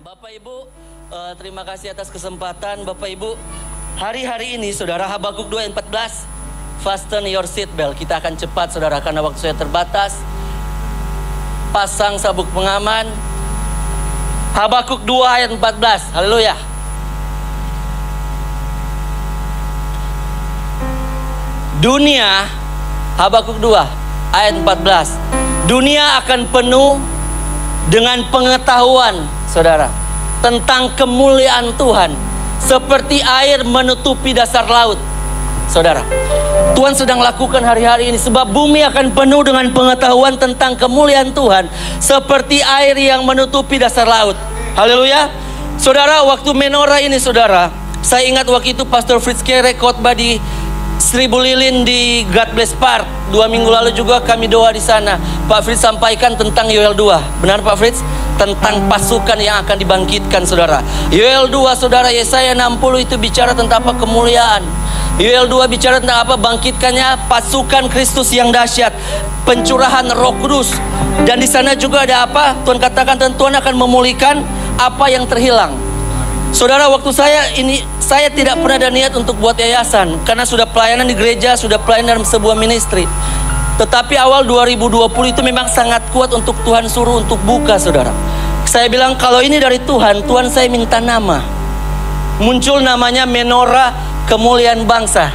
Bapak Ibu, terima kasih atas kesempatan. Bapak Ibu, hari-hari ini saudara, Habakuk 2 ayat 14, fasten your seat belt. Kita akan cepat saudara, karena waktu saya terbatas. Pasang sabuk pengaman. Habakuk 2 ayat 14, haleluya. Dunia, Habakuk 2 ayat 14, dunia akan penuh dengan pengetahuan saudara tentang kemuliaan Tuhan, seperti air menutupi dasar laut. Saudara, Tuhan sedang lakukan hari-hari ini, sebab bumi akan penuh dengan pengetahuan tentang kemuliaan Tuhan, seperti air yang menutupi dasar laut. Haleluya. Saudara, waktu menorah ini saudara, saya ingat waktu itu Pastor Fritz Kere khotbah di Seribu Lilin di God Bless Park. 2 minggu lalu juga kami doa di sana. Pak Fritz sampaikan tentang Yoel 2. Benar Pak Fritz? Tentang pasukan yang akan dibangkitkan saudara. Yoel 2 saudara, Yesaya 60 itu bicara tentang apa? Kemuliaan. Yoel 2 bicara tentang apa? Bangkitkannya pasukan Kristus yang dahsyat, pencurahan Roh Kudus. Dan di sana juga ada apa? Tuhan katakan Tuhan akan memulihkan apa yang terhilang. Saudara, waktu saya tidak pernah ada niat untuk buat yayasan, karena sudah pelayanan di gereja, sudah pelayanan dalam sebuah ministry. Tetapi awal 2020 itu memang sangat kuat untuk Tuhan suruh untuk buka saudara. Saya bilang kalau ini dari Tuhan, Tuhan saya minta nama. Muncul namanya Menorah Kemuliaan Bangsa.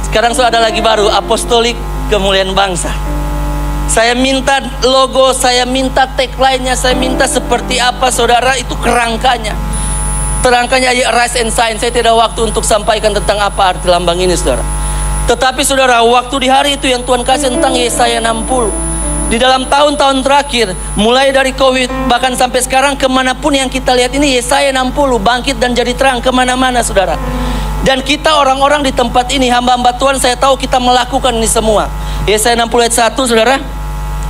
Sekarang sudah ada lagi baru, Apostolik Kemuliaan Bangsa. Saya minta logo, saya minta tagline-nya, saya minta seperti apa saudara, itu kerangkanya. Terangkanya Rise and Shine. Saya tidak ada waktu untuk sampaikan tentang apa arti lambang ini saudara. Tetapi saudara, waktu di hari itu yang Tuhan kasih tentang Yesaya 60. Di dalam tahun-tahun terakhir, mulai dari COVID bahkan sampai sekarang, kemanapun yang kita lihat ini Yesaya 60 bangkit dan jadi terang kemana-mana saudara. Dan kita orang-orang di tempat ini, hamba-hamba Tuhan, saya tahu kita melakukan ini semua. Yesaya 60 ayat 1 saudara,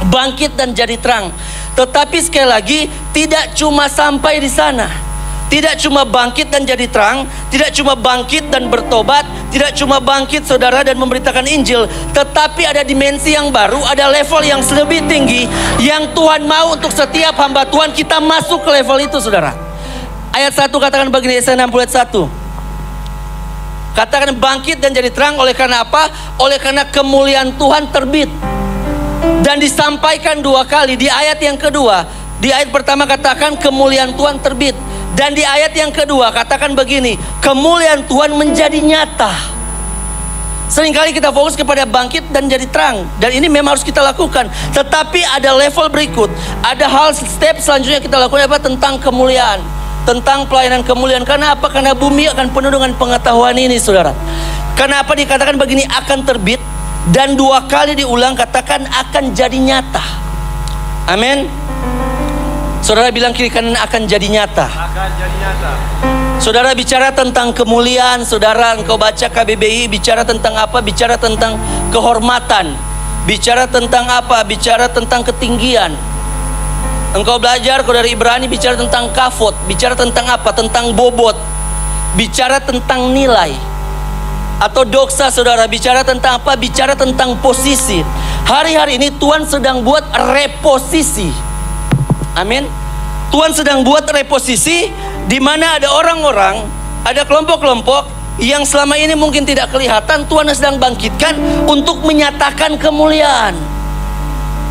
bangkit dan jadi terang. Tetapi sekali lagi, tidak cuma sampai di sana. Tidak cuma bangkit dan jadi terang, tidak cuma bangkit dan bertobat, tidak cuma bangkit saudara dan memberitakan Injil, tetapi ada dimensi yang baru, ada level yang lebih tinggi yang Tuhan mau untuk setiap hamba Tuhan kita masuk ke level itu saudara. Ayat 1 katakan begini, Yesaya 60 ayat 1. Katakan bangkit dan jadi terang oleh karena apa? Oleh karena kemuliaan Tuhan terbit. Dan disampaikan 2 kali. Di ayat yang kedua, di ayat pertama katakan kemuliaan Tuhan terbit. Dan di ayat yang kedua katakan begini, kemuliaan Tuhan menjadi nyata. Seringkali kita fokus kepada bangkit dan jadi terang, dan ini memang harus kita lakukan. Tetapi ada level berikut, ada hal step selanjutnya kita lakukan apa? Tentang kemuliaan, tentang pelayanan kemuliaan. Karena apa? Karena bumi akan penuh dengan pengetahuan ini saudara. Kenapa dikatakan begini? Akan terbit. Dan 2 kali diulang katakan akan jadi nyata. Amin. Saudara bilang kiri kanan, akan jadi nyata. Akan jadi nyata. Saudara bicara tentang kemuliaan, saudara engkau baca KBBI bicara tentang apa? Bicara tentang kehormatan. Bicara tentang apa? Bicara tentang ketinggian. Engkau belajar kau dari Ibrani bicara tentang kafot. Bicara tentang apa? Tentang bobot. Bicara tentang nilai. Atau doksa saudara, bicara tentang apa? Bicara tentang posisi. Hari-hari ini Tuhan sedang buat reposisi. Amin. Tuhan sedang buat reposisi di mana ada orang-orang, ada kelompok-kelompok yang selama ini mungkin tidak kelihatan. Tuhan sedang bangkitkan untuk menyatakan kemuliaan.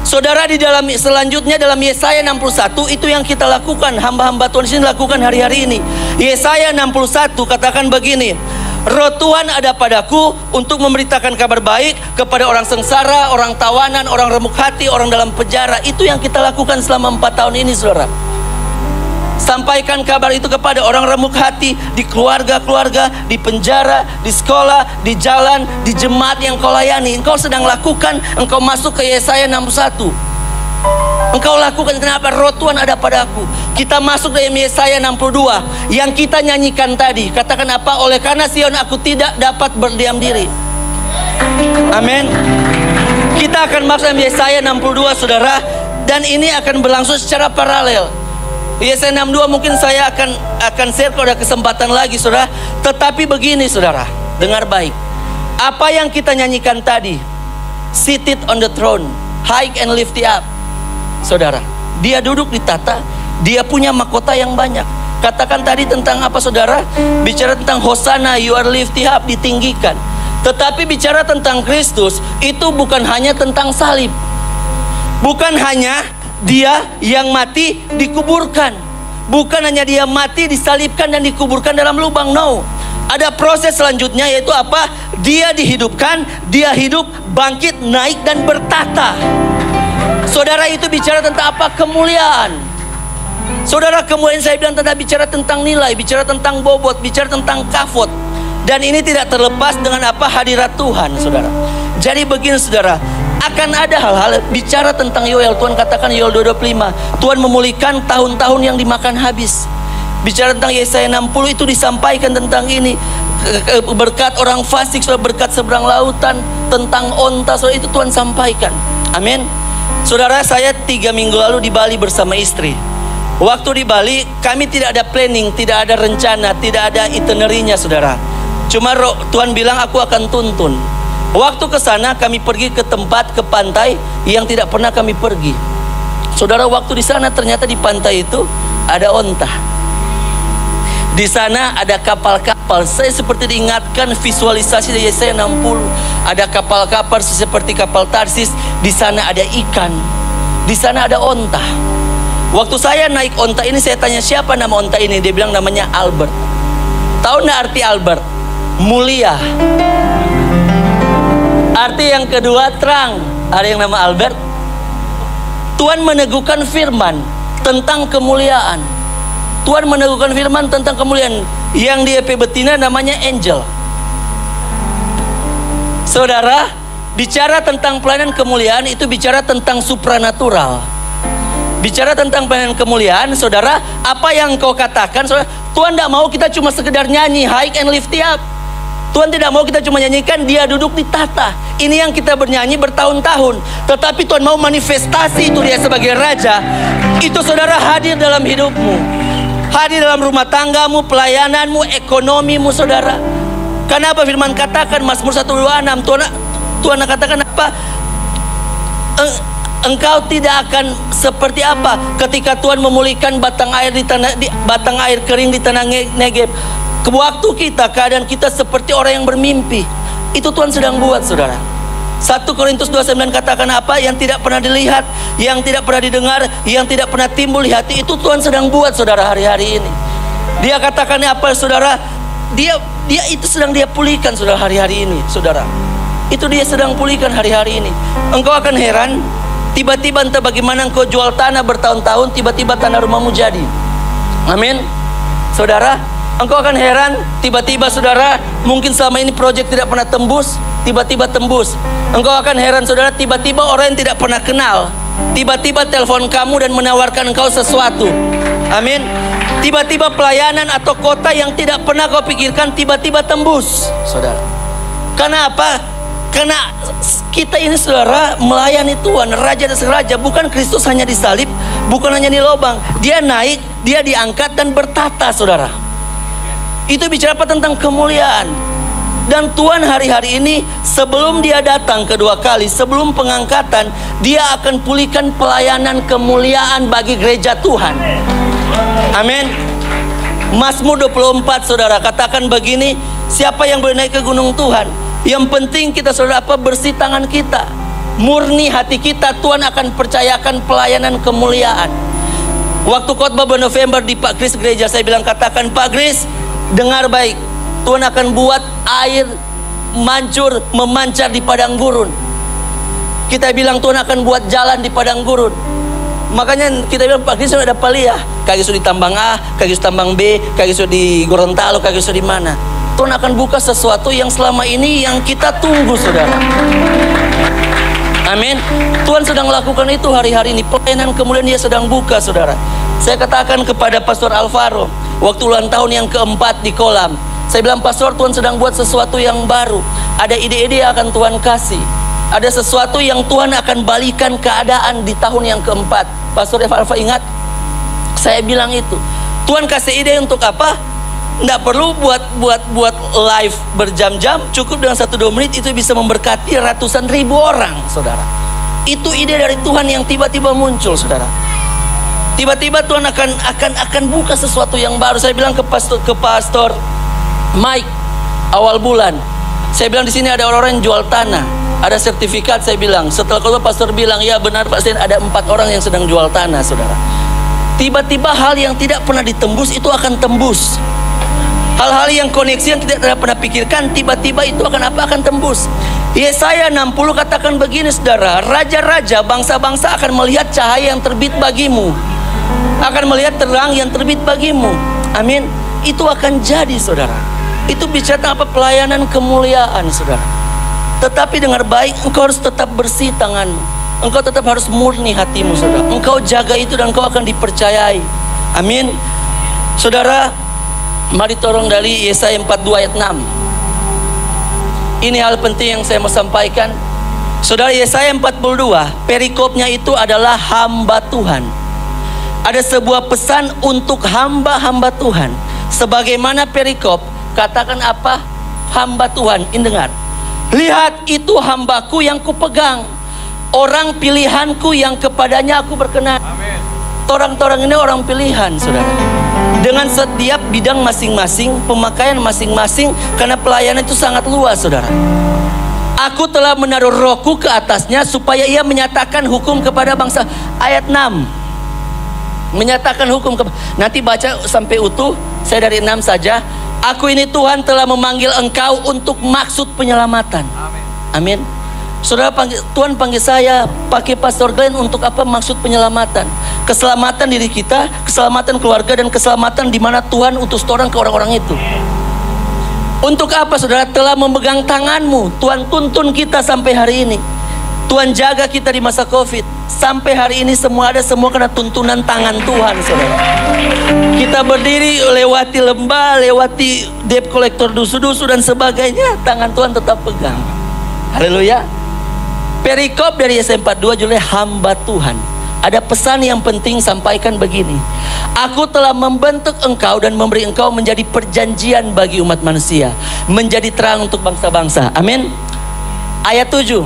Saudara, di dalam selanjutnya dalam Yesaya 61 itu yang kita lakukan, hamba-hamba Tuhan di sini lakukan hari-hari ini. Yesaya 61 katakan begini, Roh Tuhan ada padaku untuk memberitakan kabar baik kepada orang sengsara, orang tawanan, orang remuk hati, orang dalam penjara. Itu yang kita lakukan selama 4 tahun ini saudara. Sampaikan kabar itu kepada orang remuk hati, di keluarga-keluarga, di penjara, di sekolah, di jalan, di jemaat yang kau layani. Engkau sedang lakukan, engkau masuk ke Yesaya 61. Engkau lakukan, kenapa? Roh Tuhan ada padaku. Kita masuk dalam Yesaya 62 yang kita nyanyikan tadi. Katakan apa? Oleh karena Sion aku tidak dapat berdiam diri. Amin. Kita akan masuk dalam Yesaya 62 saudara, dan ini akan berlangsung secara paralel. Yesaya 62 mungkin saya akan share kalau ada kesempatan lagi saudara. Tetapi begini saudara, dengar baik. Apa yang kita nyanyikan tadi, seated on the throne, high and lifted up. Saudara, dia duduk di tata, dia punya mahkota yang banyak. Katakan tadi tentang apa saudara? Bicara tentang Hosana, you are lifted up, ditinggikan. Tetapi bicara tentang Kristus, itu bukan hanya tentang salib. Bukan hanya dia yang mati dikuburkan. Bukan hanya dia mati, disalibkan dan dikuburkan dalam lubang. No. Ada proses selanjutnya, yaitu apa? Dia dihidupkan, dia hidup, bangkit, naik dan bertata. Saudara, itu bicara tentang apa? Kemuliaan. Saudara, kemuliaan saya bilang tadi bicara tentang nilai, bicara tentang bobot, bicara tentang kafot. Dan ini tidak terlepas dengan apa? Hadirat Tuhan, saudara. Jadi begini saudara, akan ada hal-hal bicara tentang Yoel. Tuhan katakan Yoel 2:25, Tuhan memulihkan tahun-tahun yang dimakan habis. Bicara tentang Yesaya 60 itu disampaikan tentang ini. Berkat orang fasik, saudara, berkat seberang lautan, tentang onta, saudara, itu Tuhan sampaikan. Amin. Saudara, saya 3 minggu lalu di Bali bersama istri. Waktu di Bali kami tidak ada planning, tidak ada rencana, tidak ada itinerary-nya saudara. Cuma Tuhan bilang aku akan tuntun. Waktu ke sana kami pergi ke tempat, ke pantai yang tidak pernah kami pergi. Saudara, waktu di sana ternyata di pantai itu ada onta. Di sana ada kapal-kapal. Saya seperti diingatkan visualisasi dari Yesaya 60. Ada kapal-kapal seperti kapal Tarsis. Di sana ada ikan. Di sana ada onta. Waktu saya naik onta ini, saya tanya siapa nama onta ini. Dia bilang namanya Albert. Tahu nggak arti Albert? Mulia. Arti yang kedua terang. Ada yang nama Albert. Tuhan meneguhkan firman tentang kemuliaan. Tuhan meneguhkan firman tentang kemuliaan. Yang di EP betina namanya angel. Saudara, bicara tentang pelayanan kemuliaan itu bicara tentang supranatural. Bicara tentang pelayanan kemuliaan, saudara, apa yang kau katakan, saudara, Tuhan tidak mau kita cuma sekedar nyanyi high and lift up. Tuhan tidak mau kita cuma nyanyikan dia duduk di tata. Ini yang kita bernyanyi bertahun-tahun. Tetapi Tuhan mau manifestasi itu dia sebagai raja. Itu saudara hadir dalam hidupmu, hadir dalam rumah tanggamu, pelayananmu, ekonomimu, saudara. Karena apa firman katakan Mazmur 126, Tuhan katakan apa? Engkau tidak akan seperti apa ketika Tuhan memulihkan batang air batang air kering di tanah Negeb. Waktu kita, keadaan kita seperti orang yang bermimpi. Itu Tuhan sedang buat, saudara. 1 Korintus 2:9 katakan apa? Yang tidak pernah dilihat, yang tidak pernah didengar, yang tidak pernah timbul di hati, itu Tuhan sedang buat, saudara, hari-hari ini. Dia katakan apa, saudara? Dia itu sedang dia pulihkan, saudara, hari-hari ini, saudara. Itu dia sedang pulihkan hari-hari ini. Engkau akan heran, tiba-tiba entah bagaimana engkau jual tanah bertahun-tahun, tiba-tiba tanah rumahmu jadi. Amin. Saudara, engkau akan heran, tiba-tiba saudara, mungkin selama ini proyek tidak pernah tembus, tiba-tiba tembus. Engkau akan heran saudara, tiba-tiba orang yang tidak pernah kenal, tiba-tiba telepon kamu dan menawarkan engkau sesuatu. Amin. Tiba-tiba pelayanan atau kota yang tidak pernah kau pikirkan, tiba-tiba tembus, saudara. Karena apa? Karena kita ini saudara melayani Tuhan, Raja dan Raja. Bukan Kristus hanya disalib, bukan hanya di lubang. Dia naik, dia diangkat dan bertata, saudara. Itu bicara apa? Tentang kemuliaan. Dan Tuhan hari-hari ini sebelum dia datang kedua kali, sebelum pengangkatan, dia akan pulihkan pelayanan kemuliaan bagi gereja Tuhan. Amin. Mazmur 24 saudara katakan begini, siapa yang boleh naik ke gunung Tuhan? Yang penting kita saudara apa? Bersih tangan kita, murni hati kita. Tuhan akan percayakan pelayanan kemuliaan. Waktu khotbah bulan November di Pak Kris gereja, saya bilang katakan, Pak Kris, dengar baik, Tuhan akan buat air mancur memancar di padang gurun. Kita bilang Tuhan akan buat jalan di padang gurun. Makanya kita bilang Pak Kris sudah ada paliah, kaki sudah di tambang A, kaki sudah tambang B, kaki sudah di Gorontalo, kaki sudah di mana. Tuhan akan buka sesuatu yang selama ini yang kita tunggu, saudara. Amin. Tuhan sedang lakukan itu hari-hari ini. Pelayanan kemuliaan dia sedang buka, saudara. Saya katakan kepada Pastor Alvaro waktu ulang tahun yang keempat di Kolam, saya bilang, Pastor, Tuhan sedang buat sesuatu yang baru. Ada ide-ide yang akan Tuhan kasih. Ada sesuatu yang Tuhan akan balikan keadaan di tahun yang keempat. Pastor Alva ingat, saya bilang itu. Tuhan kasih ide untuk apa? Nggak perlu buat live berjam-jam, cukup dengan 1-2 menit itu bisa memberkati ratusan ribu orang, saudara. Itu ide dari Tuhan yang tiba-tiba muncul, saudara. Tiba-tiba Tuhan akan buka sesuatu yang baru. Saya bilang ke pastor Mike awal bulan, saya bilang di sini ada orang yang jual tanah, ada sertifikat. Saya bilang, setelah kalau pastor bilang, ya benar Pak Sen, ada 4 orang yang sedang jual tanah, saudara. Tiba-tiba hal yang tidak pernah ditembus itu akan tembus. Hal-hal yang koneksi yang tidak pernah pikirkan, tiba-tiba itu akan tembus. Yesaya 60 katakan begini, saudara, raja-raja, bangsa-bangsa akan melihat cahaya yang terbit bagimu, akan melihat terang yang terbit bagimu. Amin. Itu akan jadi, saudara. Itu bicara apa? Pelayanan kemuliaan, saudara. Tetapi dengar baik, engkau harus tetap bersih tanganmu, engkau tetap harus murni hatimu, saudara. Engkau jaga itu dan engkau akan dipercayai. Amin. Saudara, mari tolong dari Yesaya 42 ayat 6. Ini hal penting yang saya mau sampaikan. Saudara, Yesaya 42, perikopnya itu adalah hamba Tuhan. Ada sebuah pesan untuk hamba-hamba Tuhan. Sebagaimana perikop, katakan apa? Hamba Tuhan, ini dengar. Lihat, itu hambaku yang kupegang, orang pilihanku yang kepadanya aku berkenan. Amin. Orang-orang ini orang pilihan, saudara. Dengan setiap bidang masing-masing, pemakaian masing-masing, karena pelayanan itu sangat luas, saudara. Aku telah menaruh rohku ke atasnya supaya ia menyatakan hukum kepada bangsa. Ayat 6, menyatakan hukum nanti baca sampai utuh, saya dari 6 saja. Aku ini Tuhan telah memanggil engkau untuk maksud penyelamatan. Amin. Saudara, Tuhan panggil saya, pakai Pastor Glenn untuk apa? Maksud penyelamatan. Keselamatan diri kita, keselamatan keluarga, dan keselamatan di mana Tuhan utus orang ke orang-orang itu. Untuk apa, saudara? Telah memegang tanganmu. Tuhan tuntun kita sampai hari ini. Tuhan jaga kita di masa Covid. Sampai hari ini semua karena tuntunan tangan Tuhan, saudara. Kita berdiri lewati lembah, lewati debt collector, dusu-dusu dan sebagainya, tangan Tuhan tetap pegang. Haleluya. Perikop dari Yesaya 42 judulnya hamba Tuhan. Ada pesan yang penting, sampaikan begini. Aku telah membentuk engkau dan memberi engkau menjadi perjanjian bagi umat manusia, menjadi terang untuk bangsa-bangsa. Amin. Ayat 7.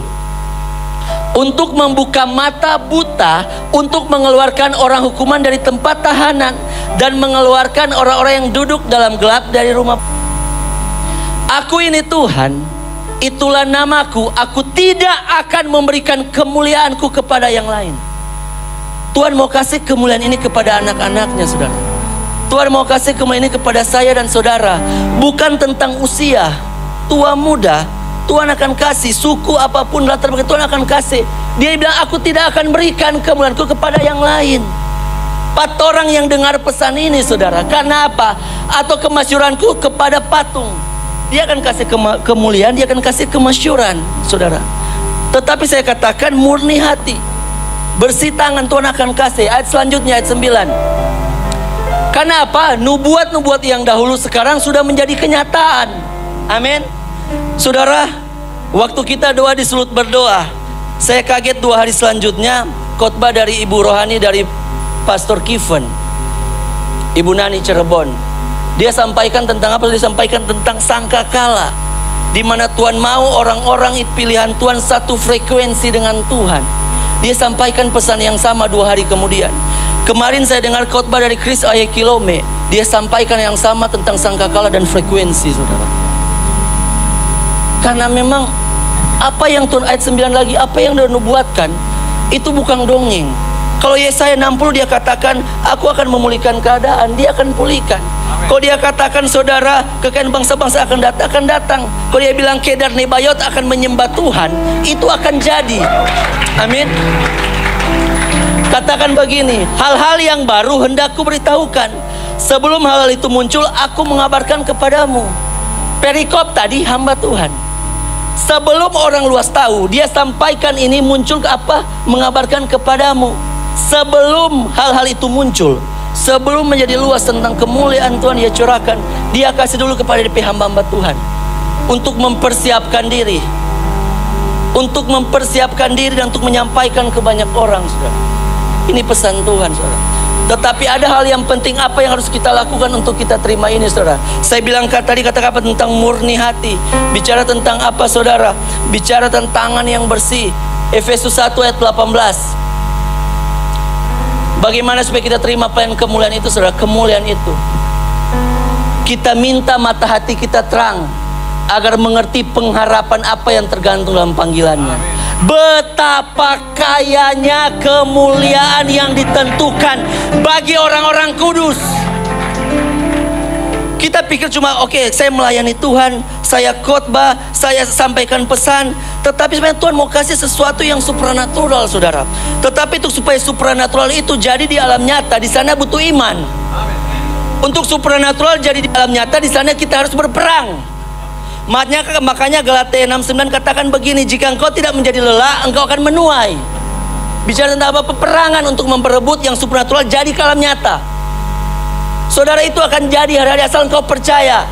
Untuk membuka mata buta, untuk mengeluarkan orang hukuman dari tempat tahanan, dan mengeluarkan orang-orang yang duduk dalam gelap dari rumah. Aku ini Tuhan, itulah namaku. Aku tidak akan memberikan kemuliaanku kepada yang lain. Tuhan mau kasih kemuliaan ini kepada anak-anaknya, saudara. Tuhan mau kasih kemuliaan ini kepada saya dan saudara. Bukan tentang usia, tua muda. Tuhan akan kasih, suku apapun latar belakang, Tuhan akan kasih. Dia bilang, aku tidak akan berikan kemuliaanku kepada yang lain. 4 orang yang dengar pesan ini, saudara. Karena apa? Atau kemasyuranku kepada patung. Dia akan kasih kemuliaan, dia akan kasih kemasyuran, saudara. Tetapi saya katakan murni hati, bersih tangan, Tuhan akan kasih. Ayat selanjutnya, ayat 9. Karena apa? Nubuat-nubuat yang dahulu sekarang sudah menjadi kenyataan. Amin. Saudara, waktu kita doa di Sulut Berdoa, saya kaget 2 hari selanjutnya khotbah dari Ibu Rohani, dari Pastor Kiven, Ibu Nani Cirebon. Dia sampaikan tentang apa? Dia sampaikan tentang sangkakala, di mana Tuhan mau orang-orang pilihan Tuhan satu frekuensi dengan Tuhan. Dia sampaikan pesan yang sama 2 hari kemudian. Kemarin saya dengar khotbah dari Chris Ayekilome. Dia sampaikan yang sama tentang sangkakala dan frekuensi, saudara. Karena memang apa yang Tuhan, ayat 9 lagi, apa yang dia nubuatkan itu bukan dongeng. Kalau Yesaya 60 dia katakan, aku akan memulihkan keadaan, dia akan pulihkan. Kalau dia katakan, saudara, kekayaan bangsa-bangsa akan datang. Kalau dia bilang Kedar Nebayot akan menyembah Tuhan, itu akan jadi. Amin. Katakan begini, hal-hal yang baru hendak ku beritahukan. Sebelum hal itu muncul, aku mengabarkan kepadamu. Perikop tadi hamba Tuhan. Sebelum orang luas tahu, dia sampaikan ini muncul ke apa? Mengabarkan kepadamu. Sebelum hal-hal itu muncul, sebelum menjadi luas tentang kemuliaan Tuhan dia curahkan, dia kasih dulu kepada hamba-hamba Tuhan untuk mempersiapkan diri, untuk mempersiapkan diri dan untuk menyampaikan ke banyak orang, saudara. Ini pesan Tuhan, saudara. Tetapi ada hal yang penting, apa yang harus kita lakukan untuk kita terima ini, saudara. Saya bilang tadi kata-kata tentang murni hati. Bicara tentang apa, saudara? Bicara tentang tangan yang bersih. Efesus 1 ayat 18. Bagaimana supaya kita terima pelayanan kemuliaan itu, saudara? Kemuliaan itu kita minta mata hati kita terang, agar mengerti pengharapan apa yang tergantung dalam panggilannya. Betapa kayanya kemuliaan yang ditentukan bagi orang-orang kudus. Kita pikir cuma oke, saya melayani Tuhan, saya khotbah, saya sampaikan pesan. Tetapi sebenarnya Tuhan mau kasih sesuatu yang supranatural, saudara. Tetapi untuk supaya supranatural itu jadi di alam nyata, di sana butuh iman. Untuk supranatural jadi di alam nyata, di sana kita harus berperang. Makanya Galatia 6:9 katakan begini, jika engkau tidak menjadi lelah, engkau akan menuai. Bicara tentang apa? Peperangan untuk memperebut yang supranatural jadi ke alam nyata. Saudara, itu akan jadi hari-hari asal engkau percaya.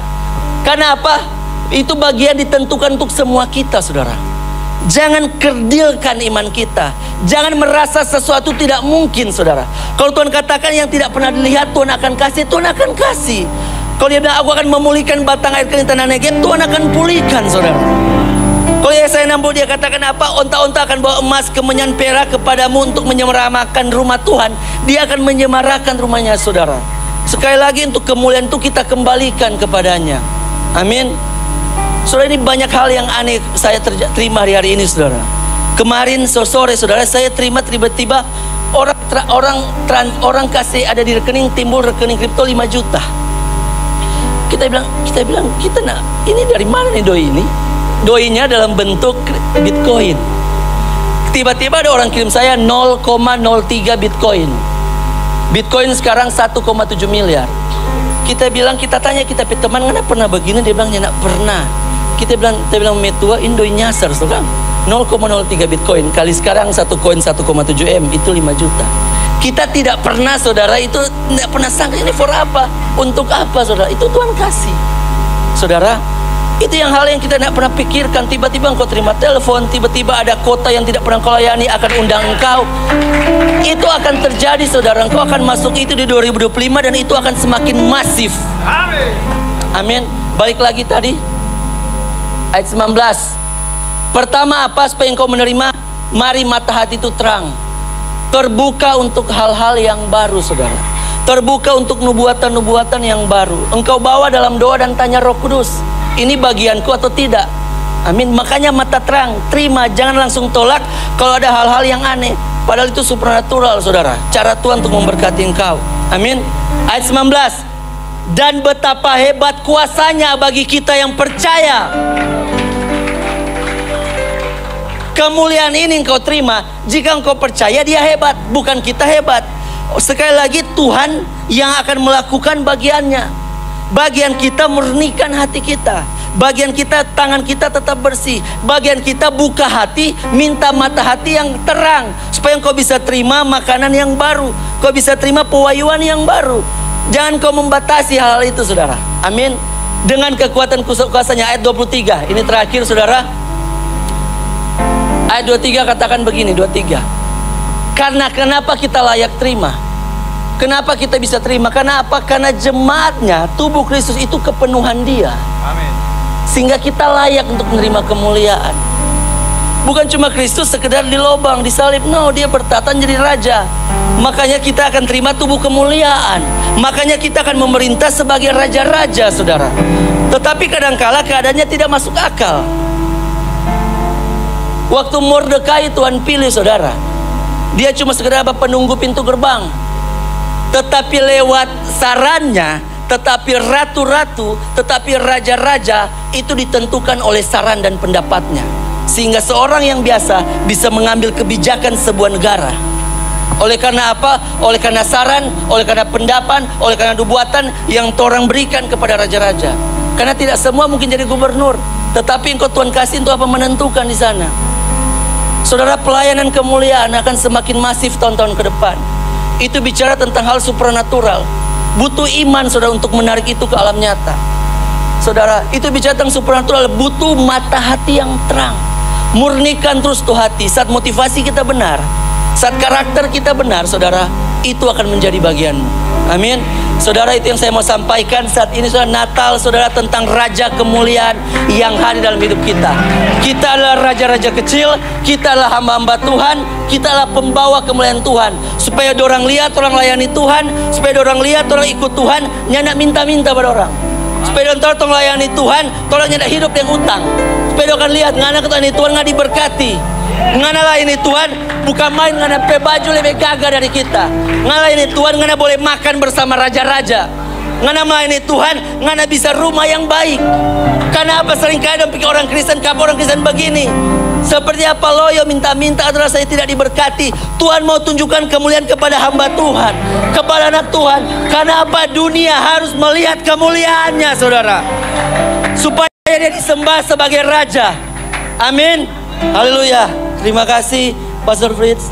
Karena apa? Itu bagian ditentukan untuk semua kita, saudara. Jangan kerdilkan iman kita. Jangan merasa sesuatu tidak mungkin, saudara. Kalau Tuhan katakan yang tidak pernah dilihat Tuhan akan kasih, Tuhan akan kasih. Kalau dia bilang aku akan memulihkan batang air kering tanah Negeb, Tuhan akan pulihkan, saudara. Kalau Yesaya 60 dia katakan apa? Onta-onta akan bawa emas, kemenyan perak kepadamu untuk menyemarakan rumah Tuhan. Dia akan menyemarakan rumahnya, saudara. Sekali lagi, untuk kemuliaan itu kita kembalikan kepadanya. Amin. Saudara, ini banyak hal yang aneh saya terima hari ini, saudara. Kemarin sore, saudara, saya terima tiba-tiba orang kasih ada di rekening, timbul rekening kripto 5 juta. Kita bilang ini dari mana nih doi ini? Doinya dalam bentuk Bitcoin. Tiba-tiba ada orang kirim saya 0,03 Bitcoin. Bitcoin sekarang 1,7 miliar. Kita tanya teman, kenapa pernah begini? Dia bilang, ya, pernah. Kita bilang metua indoi nyasar, saudara. 0,03 Bitcoin kali sekarang 1 koin 1,7 M itu 5 juta. Kita tidak pernah, saudara, itu tidak pernah sangka ini for apa? Untuk apa, saudara? Itu Tuhan kasih. Saudara, itu yang hal yang kita tidak pernah pikirkan. Tiba-tiba engkau terima telepon, tiba-tiba ada kota yang tidak pernah kau layani akan undang engkau. Itu akan terjadi, saudara. Engkau akan masuk itu di 2025 dan itu akan semakin masif. Amin. Amin. Balik lagi tadi ayat 19. Pertama apa supaya engkau menerima? Mari mata hati itu terang, terbuka untuk hal-hal yang baru, saudara. Terbuka untuk nubuatan-nubuatan yang baru. Engkau bawa dalam doa dan tanya Roh Kudus, ini bagianku atau tidak? Amin. Makanya mata terang, terima, jangan langsung tolak kalau ada hal-hal yang aneh. Padahal itu supernatural, saudara. Cara Tuhan untuk memberkati engkau. Amin. Ayat 19. Dan betapa hebat kuasanya bagi kita yang percaya. Kemuliaan ini engkau terima jika engkau percaya dia hebat, bukan kita hebat. Sekali lagi, Tuhan yang akan melakukan bagiannya. Bagian kita murnikan hati kita. Bagian kita, tangan kita tetap bersih. Bagian kita buka hati, minta mata hati yang terang, supaya engkau bisa terima makanan yang baru. Kau bisa terima pewahyuan yang baru. Jangan kau membatasi hal itu, saudara. Amin. Dengan kekuatan kuasanya. Ayat 23. Ini terakhir, saudara. Ayat 23 katakan begini, 23. Karena kenapa kita layak terima? Kenapa kita bisa terima? Karena apa? Karena jemaatnya, tubuh Kristus itu kepenuhan dia. Amin. Sehingga kita layak untuk menerima kemuliaan. Bukan cuma Kristus sekedar dilobang, disalib. No, dia bertatan jadi raja. Makanya kita akan terima tubuh kemuliaan. Makanya kita akan memerintah sebagai raja-raja, saudara. Tetapi kadangkala keadaannya tidak masuk akal. Waktu Mordekai Tuhan pilih, saudara, dia cuma sekedar penunggu pintu gerbang. Tetapi lewat sarannya, tetapi ratu-ratu, tetapi raja-raja itu ditentukan oleh saran dan pendapatnya. Sehingga seorang yang biasa bisa mengambil kebijakan sebuah negara. Oleh karena apa? Oleh karena saran, oleh karena pendapat, oleh karena nubuatan yang orang berikan kepada raja-raja. Karena tidak semua mungkin jadi gubernur, tetapi engkau Tuhan kasih untuk apa? Menentukan di sana. Saudara, pelayanan kemuliaan akan semakin masif tahun-tahun ke depan. Itu bicara tentang hal supranatural. Butuh iman, saudara, untuk menarik itu ke alam nyata. Saudara, itu bicara tentang supranatural. Butuh mata hati yang terang. Murnikan terus tuh hati. Saat motivasi kita benar, saat karakter kita benar, saudara, itu akan menjadi bagianmu. Amin. Saudara, itu yang saya mau sampaikan saat ini, saudara. Natal, saudara, tentang raja kemuliaan yang hadir dalam hidup kita. Kita adalah raja-raja kecil, kita adalah hamba-hamba Tuhan, kita adalah pembawa kemuliaan Tuhan. Supaya orang lihat, orang layani Tuhan. Supaya orang lihat, orang ikut Tuhan. Nyandak minta-minta pada orang. Supaya orang tolong layani Tuhan, tolong nyandak hidup yang utang. Supaya orang lihat, ngana ketani Tuhan, nggak diberkati. Ngana layani Tuhan, bukan main, ngana pe baju lebih gagah dari kita. Ngana layani Tuhan, ngana boleh makan bersama raja-raja. Ngana melayani Tuhan, ngana bisa rumah yang baik. Karena apa? Seringkali dan pikir orang Kristen, kapan orang Kristen begini. Seperti apa loyo minta-minta adalah saya tidak diberkati. Tuhan mau tunjukkan kemuliaan kepada hamba Tuhan, kepada anak Tuhan. Karena apa? Dunia harus melihat kemuliaannya, saudara, supaya dia disembah sebagai raja. Amin. Haleluya. Terima kasih Pastor Fritz.